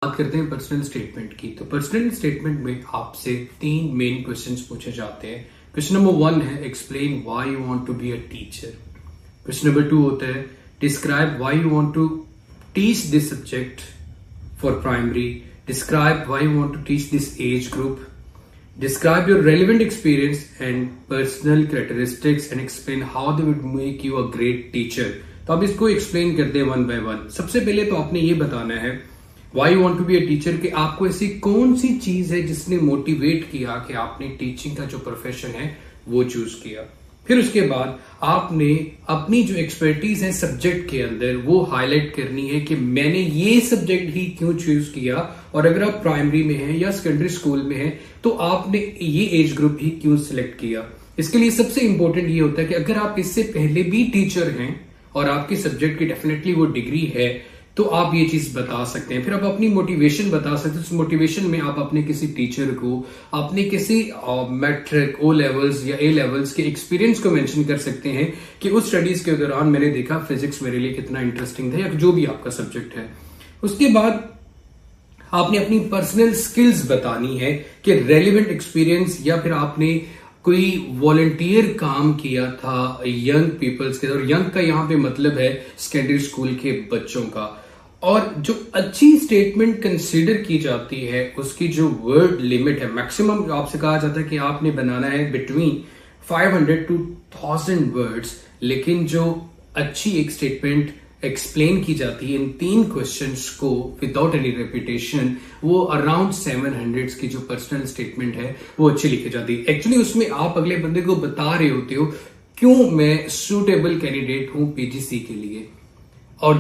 बात करते हैं पर्सनल स्टेटमेंट की। तो पर्सनल स्टेटमेंट में आपसे 3 मेन क्वेश्चंस पूछे जाते हैं। क्वेश्चन नंबर 1 है explain why you want to be a teacher. Question number 2 होता है describe why you want to teach this subject for primary. Describe why you want to teach this age group. Describe your relevant experience and personal characteristics and explain how they would make you a great teacher. तो आप इसको explain करते हैं 1 bye 1। सबसे पहले तो आपने ये बताना है why you want to be a teacher कि आपको ऐसी कौन सी चीज है जिसने मोटिवेट किया कि आपने टीचिंग का जो प्रोफेशन है वो चूज किया। फिर उसके बाद आपने अपनी जो एक्सपर्टीज है सब्जेक्ट के अंदर वो हाईलाइट करनी है कि मैंने ये सब्जेक्ट ही क्यों चूज किया, और अगर आप प्राइमरी में हैं या सेकेंडरी स्कूल में हैं तो आपने ये एज ग्रुप ही क्यों सिलेक्ट किया। इसके लिए सबसे इंपॉर्टेंट ये होता है कि अगर आप इससे पहले भी टीचर हैं और आपके सब्जेक्ट की डेफिनेटली वो डिग्री है तो आप ये चीज बता सकते हैं। फिर आप अपनी मोटिवेशन बता सकते हैं। उस मोटिवेशन में आप अपने किसी टीचर को, अपने किसी मैट्रिक ओ लेवल्स या ए लेवल्स के एक्सपीरियंस को मेंशन कर सकते हैं कि उस स्टडीज के दौरान मैंने देखा फिजिक्स मेरे लिए कितना इंटरेस्टिंग था, या जो भी आपका सब्जेक्ट है। उसके बाद आपने अपनी पर्सनल स्किल्स बतानी है कि रेलिवेंट एक्सपीरियंस, या फिर आपने कोई वॉलंटियर काम किया था यंग पीपल्स के, और यंग का यहां पे मतलब है सेकेंडरी स्कूल के बच्चों का। और जो अच्छी स्टेटमेंट कंसीडर की जाती है उसकी जो वर्ड लिमिट है, मैक्सिमम आपसे कहा जाता है कि आपने बनाना है बिटवीन 500 to 1000 वर्ड्स, लेकिन जो अच्छी एक स्टेटमेंट एक्सप्लेन की जाती है इन 3 क्वेश्चंस को विदाउट एनी रेपिटेशन, वो अराउंड 700 की जो पर्सनल स्टेटमेंट है वो अच्छी लिखी जाती है। एक्चुअली उसमें आप अगले बंदे को बता रहे होते हो क्यों मैं सूटेबल कैंडिडेट हूं पीजीसी के लिए। और